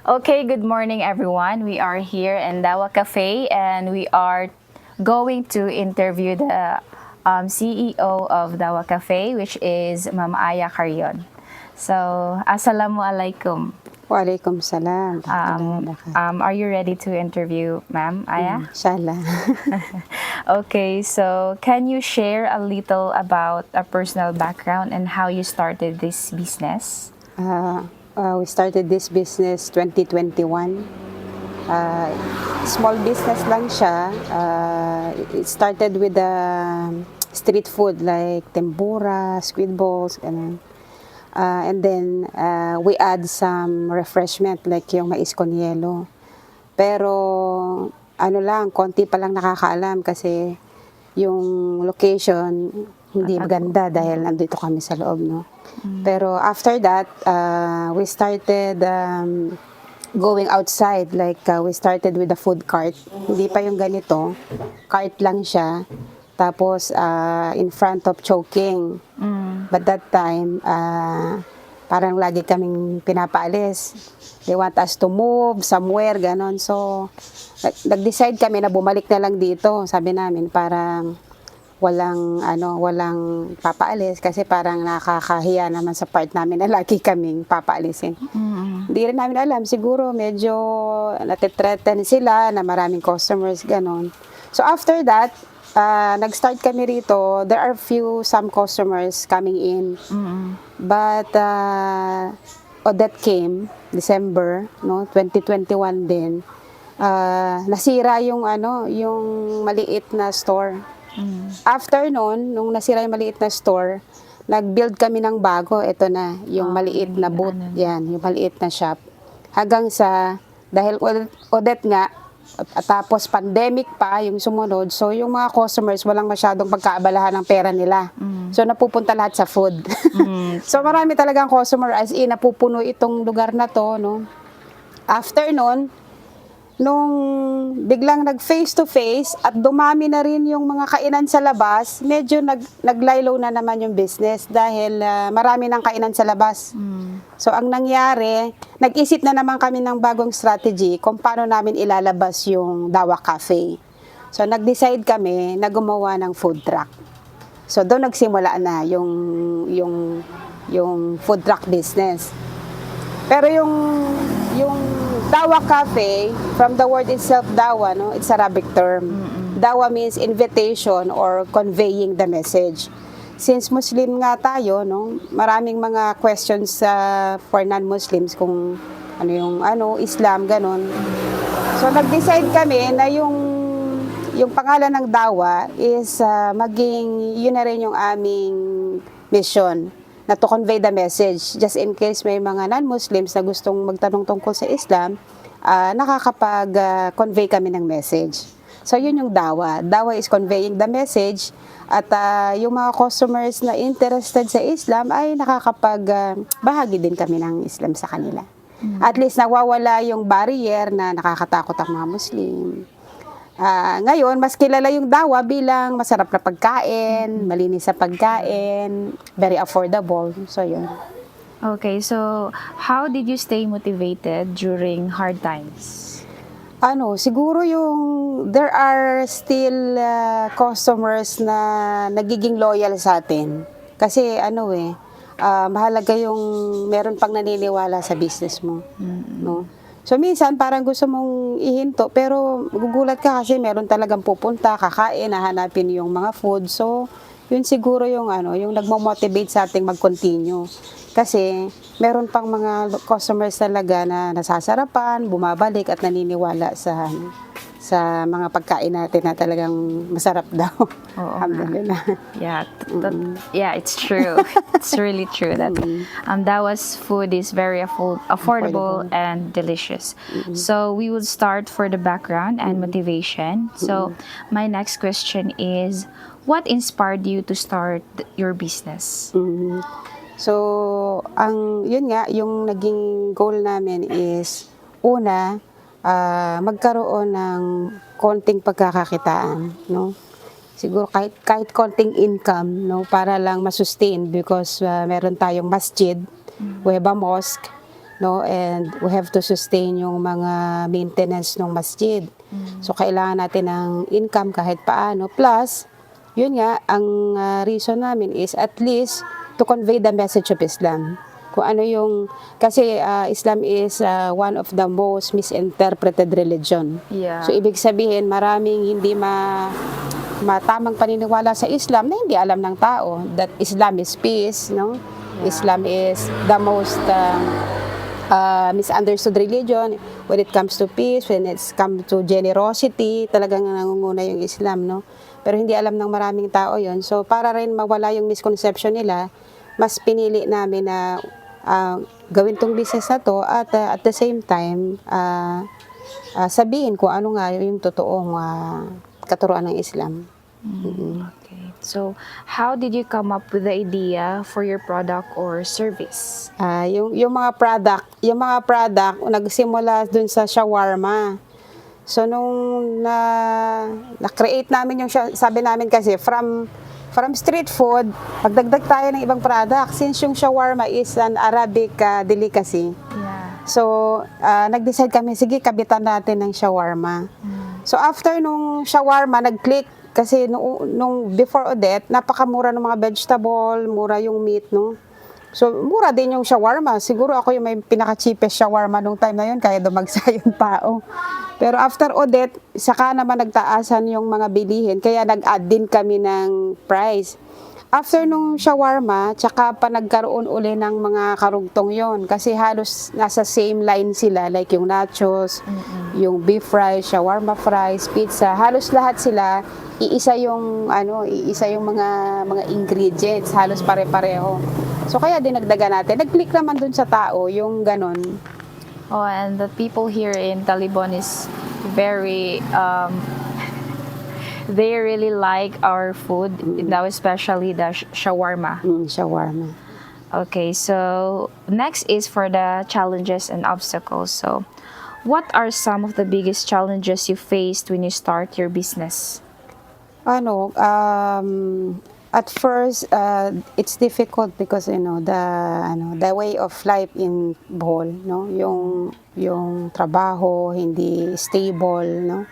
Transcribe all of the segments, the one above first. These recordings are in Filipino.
Okay, good morning everyone. We are here in Dawa Cafe and we are going to interview the CEO of Dawa Cafe, which is Ma'am Aya Carrion. So, Assalamualaikum. Waalaikumsalam. Are you ready to interview Ma'am Aya? Inshallah. Okay, so can you share a little about a personal background and how you started this business? We started this business 2021. Small business lang siya. It started with street food like tempura, squid balls, ganun. And then we add some refreshment like yung mais con yelo. Pero ano lang, konti pa lang nakakaalam kasi yung location hindi maganda dahil nandito kami sa loob, no? Pero after that, we started going outside. Like, we started with a food cart. Hindi pa yung ganito. Cart lang siya. Tapos, in front of choking. But that time, parang lagi kaming pinapaalis. They want us to move somewhere, ganon. So, nag-decide kami na bumalik na lang dito. Sabi namin, parang walang papaalis kasi parang nakakahiya naman sa part namin na lagi kaming papaalisin. Hindi rin namin alam, siguro medyo natitreaten sila na maraming customers, ganon. So after that, nag-start kami rito. There are some customers coming in. But Odette came, December, no, 2021 din. Nasira yung maliit na store. After noon, nung nasira yung maliit na store, nag-build kami ng bago. Ito na, yung maliit na booth. Yan, yung maliit na shop. Hanggang sa, dahil Odette nga, at tapos pandemic pa yung sumunod, so yung mga customers walang masyadong pagkaabalahan ng pera nila. So napupunta lahat sa food. So marami talagang customer as in napupuno itong lugar na to, no. After noon, nung biglang nag-face to face at dumami na rin yung mga kainan sa labas, medyo naglaylo na naman yung business dahil marami ng kainan sa labas. So ang nangyari, nag-isip na naman kami ng bagong strategy kung paano namin ilalabas yung Dawa Cafe. So nag-decide kami na gumawa ng food truck. So doon nagsimula na yung food truck business. Pero yung Dawa Cafe, from the word itself, Dawa, no? It's Arabic term. Dawa means invitation or conveying the message. Since Muslim nga tayo, no? Maraming mga questions for non-Muslims kung Islam, ganon. So nag-decide kami na yung pangalan ng Dawa is maging yun na rin yung aming mission, na to convey the message. Just in case may mga non-Muslims na gustong magtanong tungkol sa Islam, nakakapag-convey kami ng message. So yun yung Dawa. Dawa is conveying the message at yung mga customers na interested sa Islam ay nakakapag-bahagi din kami ng Islam sa kanila. At least nawawala yung barrier na nakakatakot ang mga Muslim. Ngayon, mas kilala yung Dawa bilang masarap na pagkain, malinis sa pagkain, very affordable. So, yun. Okay, so how did you stay motivated during hard times? Siguro there are still customers na nagiging loyal sa atin. Kasi mahalaga yung meron pang naniniwala sa business mo. No? So minsan parang gusto mong ihinto pero gugulat ka kasi meron talagang pupunta, kakain, hahanapin yung mga food. So yun siguro yung nagmo-motivate sa ating mag-continue. Kasi meron pang mga customers talaga na nasasarapan, bumabalik at naniniwala sa mga pagkain natin na talagang masarap daw. Alhamdulillah. Yeah, it's true. It's really true that Dawa's food is very affordable and delicious. So we will start for the background and motivation. So my next question is, what inspired you to start your business? So, yung naging goal namin is, una, magkaroon ng konting pagkakakitaan, no? Siguro kahit konting income, no, para lang masustain because meron tayong masjid, Weba Mosque, no, and we have to sustain yung mga maintenance ng masjid. So kailangan natin ng income kahit paano. Plus, yun nga, ang reason namin is at least to convey the message of Islam. Kung ano yung, kasi Islam is one of the most misinterpreted religion. Yeah. So ibig sabihin, maraming hindi matamang paniniwala sa Islam na hindi alam ng tao that Islam is peace, no? Yeah. Islam is the most misunderstood religion when it comes to peace, when it comes to generosity, talagang nangunguna yung Islam, no? Pero hindi alam ng maraming tao yon. So para rin mawala yung misconception nila, mas pinili namin na gawin tong business na to at the same time sabihin kung ano nga yung totoong katuruan ng Islam. Okay. So, how did you come up with the idea for your product or service? Yung mga product nagsimula dun sa shawarma. So nung na-create namin yung sabi namin kasi from street food, pagdagdag tayo ng ibang product since yung shawarma is an Arabic delicacy. Yeah. So nag-decide kami, sige, kabitan natin ng shawarma. So after nung shawarma, nag-click kasi nung before Odette, napakamura ng mga vegetable, mura yung meat, no? So, mura din yung shawarma. Siguro ako yung may pinaka-cheapest shawarma nung time na yun, kaya dumagsa yung tao. Pero after Odette, saka naman nagtaasan yung mga bilihin, kaya nag-add din kami ng price. After nung shawarma, tsaka pa nagkaroon uli ng mga karugtong yon kasi halos nasa same line sila, like yung nachos, yung beef fries, shawarma fries, pizza, halos lahat sila iisa yung mga ingredients, halos pare-pareho. So kaya dinagdagan natin. Nag-click naman dun sa tao yung ganon. Oh, and the people here in Talibon is very they really like our food, now especially the shawarma. Shawarma. Okay, so next is for the challenges and obstacles. So, what are some of the biggest challenges you faced when you start your business? At first, it's difficult because the way of life in Bohol, no, yung trabaho hindi stable, no,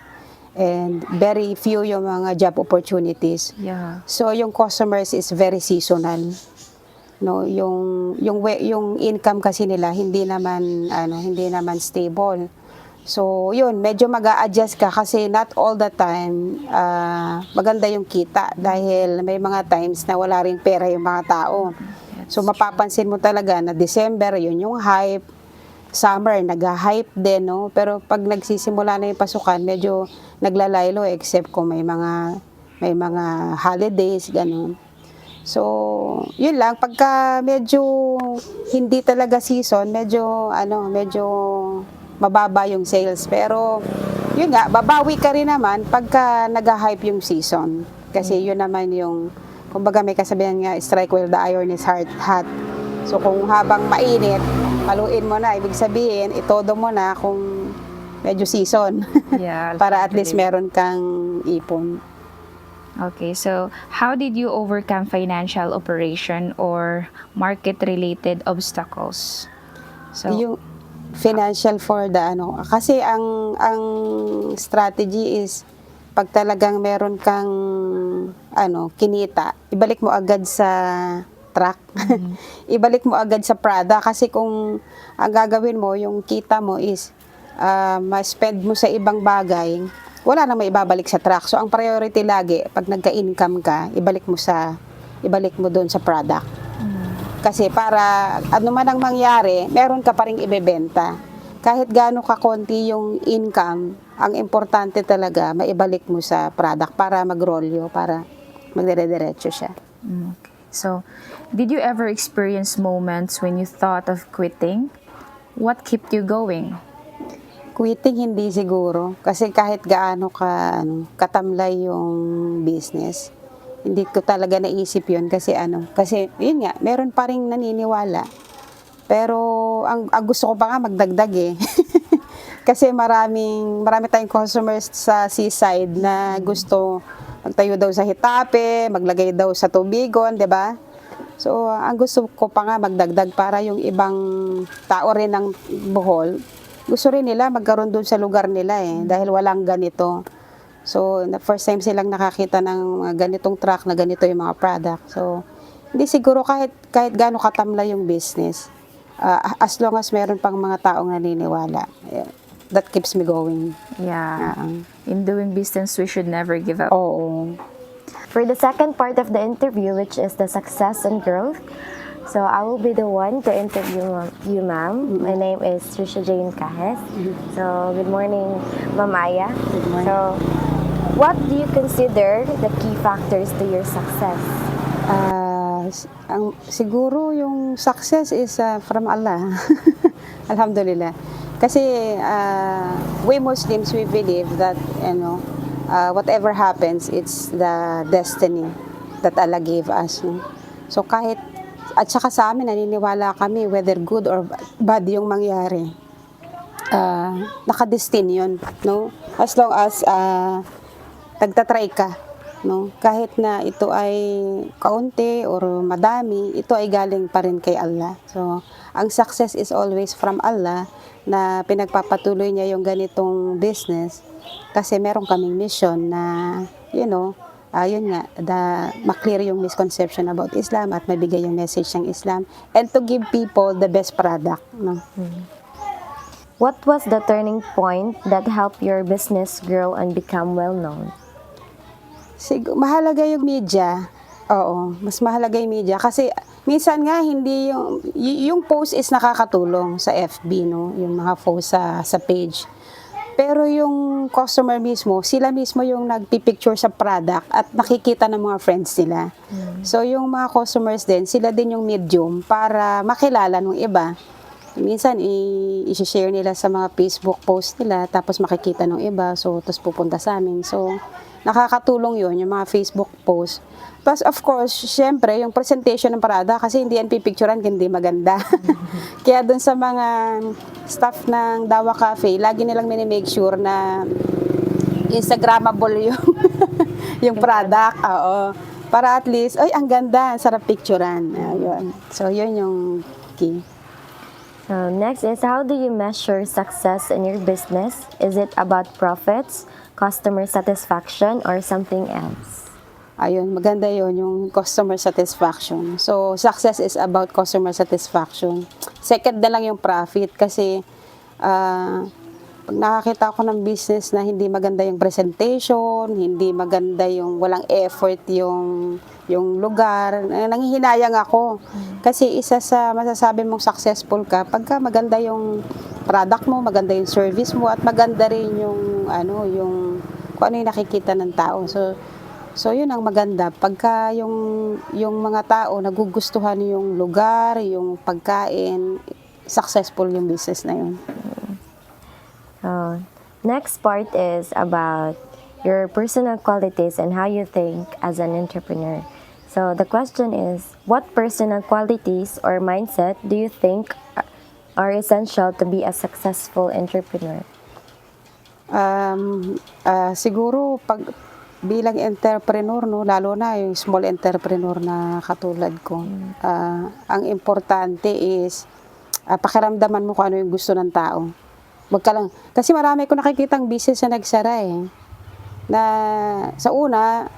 and very few yung mga job opportunities. Yeah. So yung customers is very seasonal, no, yung income kasi nila hindi naman stable. So, yun, medyo mag-a-adjust ka kasi not all the time maganda yung kita dahil may mga times na wala ring pera yung mga tao. So, mapapansin mo talaga na December, yun yung hype. Summer, nag-hype din, no? Pero pag nagsisimula na yung pasukan, medyo naglalaylo except kung may mga holidays, ganun. So, yun lang. Pagka medyo hindi talaga season, medyo mababa yung sales. Pero, yun nga, babawi ka rin naman pagka nag-hype yung season. Kasi yun naman yung, kumbaga may kasabihan nga, strike while the iron is hot. So, kung habang mainit, paluin mo na. Ibig sabihin, itodo mo na kung medyo season. Yeah. Para at least meron kang ipon. Okay, so how did you overcome financial operation or market-related obstacles? So, Yung financial for the kasi ang strategy is pag talagang meron kang kinita, ibalik mo agad sa truck. Ibalik mo agad sa Prada kasi kung ang gagawin mo, yung kita mo is ma-spend mo sa ibang bagay, wala na may ibabalik sa truck. So ang priority lagi pag nagka-income ka, ibalik mo doon sa product. Kasi para ano man ang mangyari, meron ka pa ring ibebenta. Kahit gaano ka konti yung income, ang importante talaga maibalik mo sa product para magrolyo, para magdire-diretso siya. okay. So, did you ever experience moments when you thought of quitting? What kept you going? Quitting hindi siguro kasi kahit gaano katamlay yung business, hindi ko talaga naisip yun kasi yun nga, meron pa ring naniniwala. Pero ang gusto ko pa nga magdagdag eh. Kasi marami tayong customers sa seaside na gusto magtayo daw sa Hitape, maglagay daw sa Tubigon, 'di ba? So, ang gusto ko pa nga magdagdag para yung ibang tao rin ng Bohol, gusto rin nila magkaroon doon sa lugar nila dahil walang ganito. So, the first time silang nakakita ng mga ganitong truck na ganito yung mga product. So, hindi siguro kahit gaano katamla yung business, as long as meron pang mga taong naniniwala, that keeps me going. Yeah. In doing business, we should never give up. Oo. For the second part of the interview, which is the success and growth, so I will be the one to interview you, ma'am. My name is Trisha Jane Cajes. So, good morning, Ma'am Aya. Good morning. So, what do you consider the key factors to your success? Siguro yung success is from Allah. Alhamdulillah. Kasi we Muslims, we believe that whatever happens, it's the destiny that Allah gave us. No? So kahit, at saka sa amin, naniniwala kami whether good or bad yung mangyari. Nakadestin yun. No? As long as nagtatry ka. No? Kahit na ito ay kaunti or madami, ito ay galing pa rin kay Allah. So, ang success is always from Allah na pinagpapatuloy niya yung ganitong business kasi meron kaming mission na, yun nga, maklear yung misconception about Islam at mabigay yung message ng Islam and to give people the best product. No? What was the turning point that helped your business grow and become well-known? Mahalaga yung media. Oo, mas mahalaga yung media kasi minsan nga hindi yung post is nakakatulong sa FB, no, yung mga post sa page. Pero yung customer mismo, sila mismo yung nagpipicture sa product at nakikita ng mga friends nila. So yung mga customers din, sila din yung medium para makilala ng iba. Minsan i-share nila sa mga Facebook post nila tapos makikita ng iba, so tapos pupunta sa amin. So nakakatulong yun, yung mga Facebook post. Plus, of course, syempre, yung presentation ng parada, kasi hindi yan pipicturean, hindi maganda. Kaya dun sa mga staff ng Dawa Cafe, lagi nilang minimake sure na Instagrammable yung product. Oo. Para at least, ay, ang ganda, sarap picturean. Ayun. So, yun yung key. So, next is, how do you measure success in your business? Is it about profits, customer satisfaction, or something else? Ayun, maganda yun, yung customer satisfaction. So, success is about customer satisfaction. Second na lang yung profit kasi pag nakakita ko ng business na hindi maganda yung presentation, hindi maganda yung walang effort yung lugar, nanghihinayang ako. Kasi isa sa masasabi mong successful ka, pagka maganda yung product mo, maganda yung service mo, at maganda rin yung kung ano yung nakikita ng tao. So yun ang maganda. Pagka yung mga tao nagugustuhan yung lugar, yung pagkain, successful yung business na yun. Next part is about your personal qualities and how you think as an entrepreneur. So the question is, what personal qualities or mindset do you think are essential to be a successful entrepreneur? Siguro bilang entrepreneur, no, lalo na yung small entrepreneur na katulad ko, ang importante is pakiramdaman mo kung ano yung gusto ng tao. Wag ka lang, kasi marami ko nakikitang business na nagsara na sa una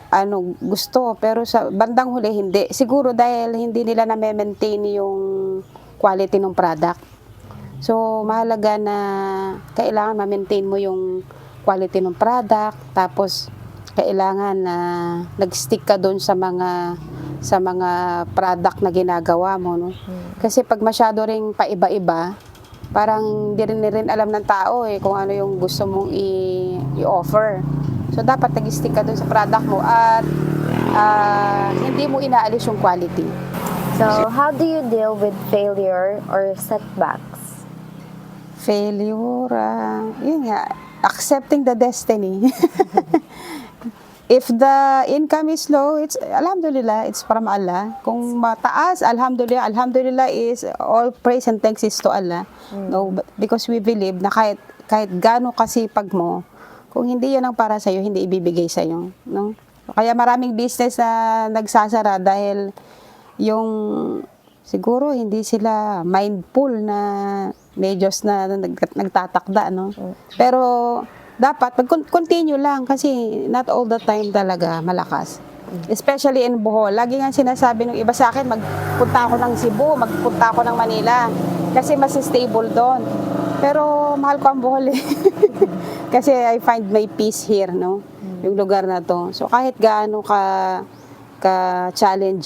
gusto, pero sa bandang huli hindi. Siguro dahil hindi nila na-maintain yung quality ng product. So, mahalaga na kailangan ma-maintain mo yung quality ng product, tapos kailangan na nag-stick ka doon sa mga product na ginagawa mo, no? Kasi pag masyado ring paiba-iba, parang hindi rin alam ng tao kung ano yung gusto mong i-offer. So, dapat nag-stick ka doon sa product mo at hindi mo inaalis yung quality. So, how do you deal with failure or setbacks? Failure, yun nga, accepting the destiny. If the income is low, it's alhamdulillah, it's from Allah. Kung mataas, alhamdulillah. Alhamdulillah is all praise and thanks is to Allah. No, because we believe na kahit gaano kasipag mo, kung hindi 'yun ang para sa iyo, hindi ibibigay sa iyo, no? Kaya maraming business na nagsasara dahil yung siguro hindi sila mindful na may Diyos na nagtatakda, no? Pero dapat continue lang kasi not all the time talaga malakas. Especially in Bohol. Lagi nga sinasabi ng iba sa akin, magpunta ako ng Cebu, magpunta ako ng Manila kasi mas stable doon. Pero mahal ko ang Bohol eh. Kasi I find my peace here, no? Yung lugar na to. So kahit gaano ka-challenge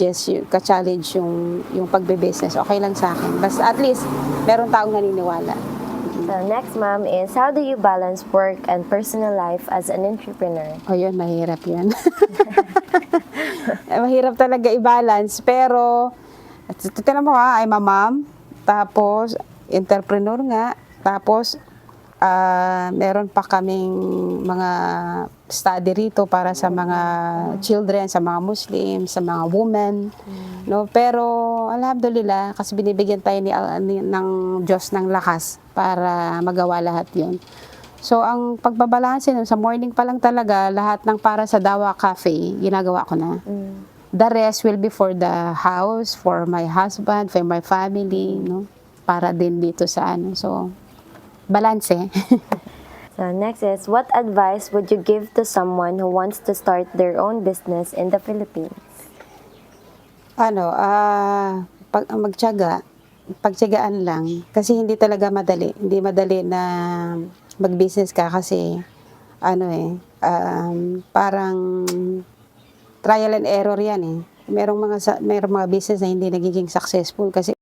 yung pagbe-business, okay lang sa akin. Basta at least, meron taong naniniwala. So next, ma'am, is how do you balance work and personal life as an entrepreneur? O yun, mahirap yan. Mahirap talaga i-balance. Pero, tinan mo ha, I'm a mom, tapos entrepreneur nga, tapos meron pa kaming mga study rito para sa mga children, sa mga Muslims, sa mga women, no? Pero alhamdulillah kasi binibigyan tayo ng Diyos ng lakas para magawa lahat 'yon. So ang pagbabalanse sa morning pa lang talaga lahat ng para sa Dawa Cafe ginagawa ko na. The rest will be for the house, for my husband, for my family, no? Para din dito sa ano. So balance. So next is, what advice would you give to someone who wants to start their own business in the Philippines? Pagtiyagaan lang. Kasi hindi talaga madali. Hindi madali na mag-business ka kasi, parang trial and error yan eh. Merong mga business na hindi nagiging successful kasi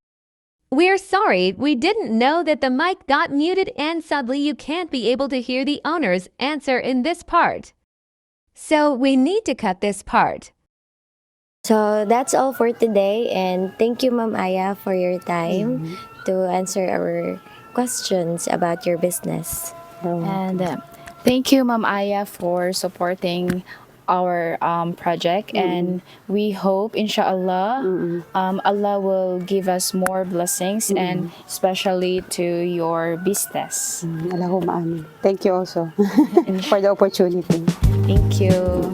We're sorry, we didn't know that the mic got muted and sadly you can't be able to hear the owner's answer in this part. So we need to cut this part. So that's all for today, and thank you, Ma'am Aya, for your time to answer our questions about your business. And thank you, Ma'am Aya, for supporting our project, and we hope, inshallah, Allah will give us more blessings, and especially to your business. Allahumma amin. Thank you also for the opportunity. Thank you.